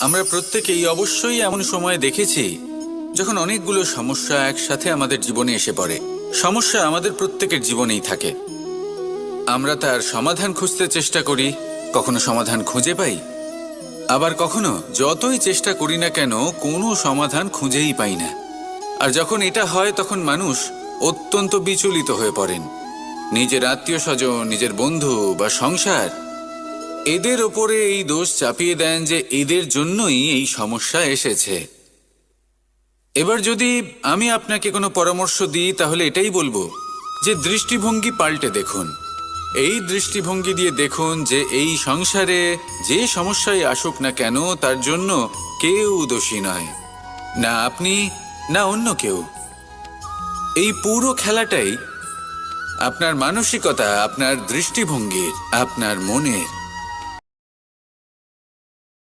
আমরা প্রত্যেকেই অবশ্যই এমন সময় দেখেছি যখন অনেকগুলো সমস্যা একসাথে আমাদের জীবনে এসে পড়ে। সমস্যা আমাদের প্রত্যেকের জীবনেই থাকে। আমরা তার সমাধান খুঁজতে চেষ্টা করি, কখনো সমাধান খুঁজে পাই, আবার কখনো যতই চেষ্টা করি না কেন কোনো সমাধান খুঁজেই পাই না। আর যখন এটা হয় তখন মানুষ অত্যন্ত বিচলিত হয়ে পড়েন। নিজের আত্মীয় স্বজন, নিজের বন্ধু বা সংসার, এদের ওপরে এই দোষ চাপিয়ে দেন যে এদের জন্যই এই সমস্যা এসেছে। এবার যদি আমি আপনাকে কোনো পরামর্শ দিই তাহলে এটাই বলবো যে দৃষ্টিভঙ্গি পাল্টে দেখুন। এই দৃষ্টিভঙ্গি দিয়ে দেখুন যে এই সংসারে যে সমস্যায় আসুক না কেন তার জন্য কেউ দোষী নয়, না আপনি না অন্য কেউ। এই পুরো খেলাটাই আপনার মানসিকতা, আপনার দৃষ্টিভঙ্গির, আপনার মনের।